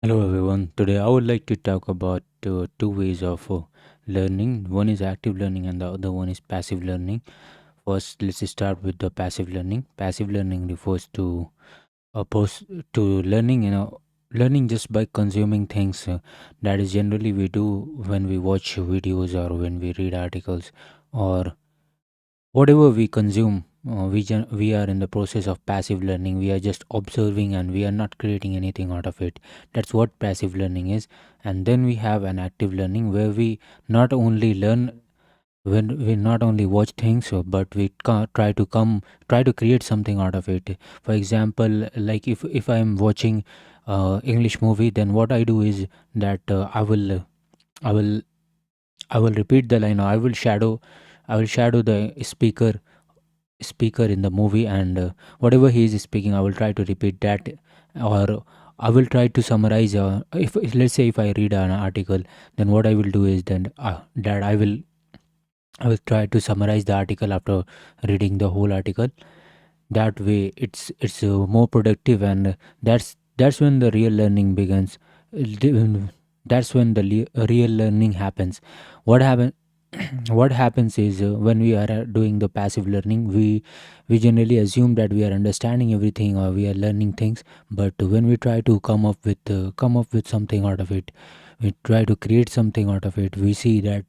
Hello everyone. Today I would like to talk about two ways of learning. One is active learning and the other one is passive learning. First, let's start with the passive learning. Passive learning refers to to learning, learning just by consuming things. That is generally we do when we watch videos or when we read articles or whatever we consume. We are in the process of passive learning. We are just observing and we are not creating anything out of it. That's what passive learning is. And then we have an active learning where we not only learn, when we not only watch things, but we try to create something out of it. For example, like if I am watching English movie, then what I do is that I will I will repeat the line, or I will shadow the speaker in the movie, and whatever he is speaking I will try to repeat that, or I will try to summarize. If let's say if I read an article, then what I will do is then that I will try to summarize the article after reading the whole article. That way it's more productive, and that's when the real learning begins. That's when the real learning happens. What happen what happens is, when we are doing the passive learning, we generally assume that we are understanding everything or we are learning things. But when we try to come up with something out of it, we try to create something out of it, we see that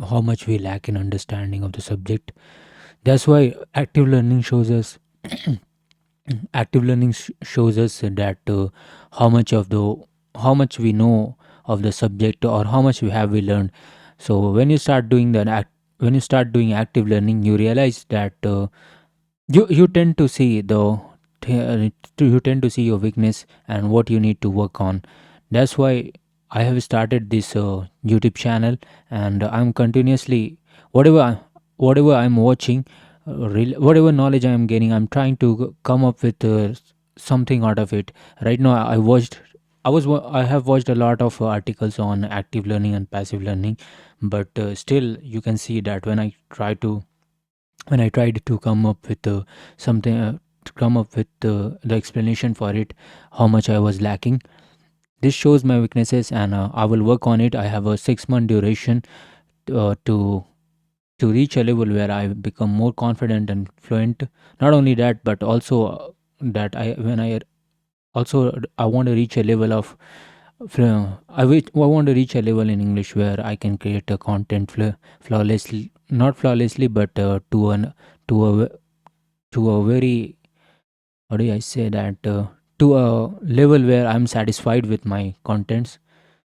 how much we lack in understanding of the subject. That's why active learning shows us that how much of the how much we know of the subject, or how much we learned. So when you start doing active learning, you realize that you tend to see you tend to see your weakness and what you need to work on. That's why I have started this YouTube channel, and I'm continuously, whatever whatever I'm watching, whatever knowledge I am gaining, I'm trying to come up with something out of it. Right now I have watched a lot of articles on active learning and passive learning, but still you can see that when I tried to come up with something to come up with the explanation for it, how much I was lacking. This shows my weaknesses, and I will work on it. I have a 6 month duration uh, to to reach a level where I become more confident and fluent. Not only that, but also that I when I also I want to reach a level of I want to reach a level in English where I can create a content flawlessly, not flawlessly, but to a to a very, how do I say that, to a level where I'm satisfied with my contents.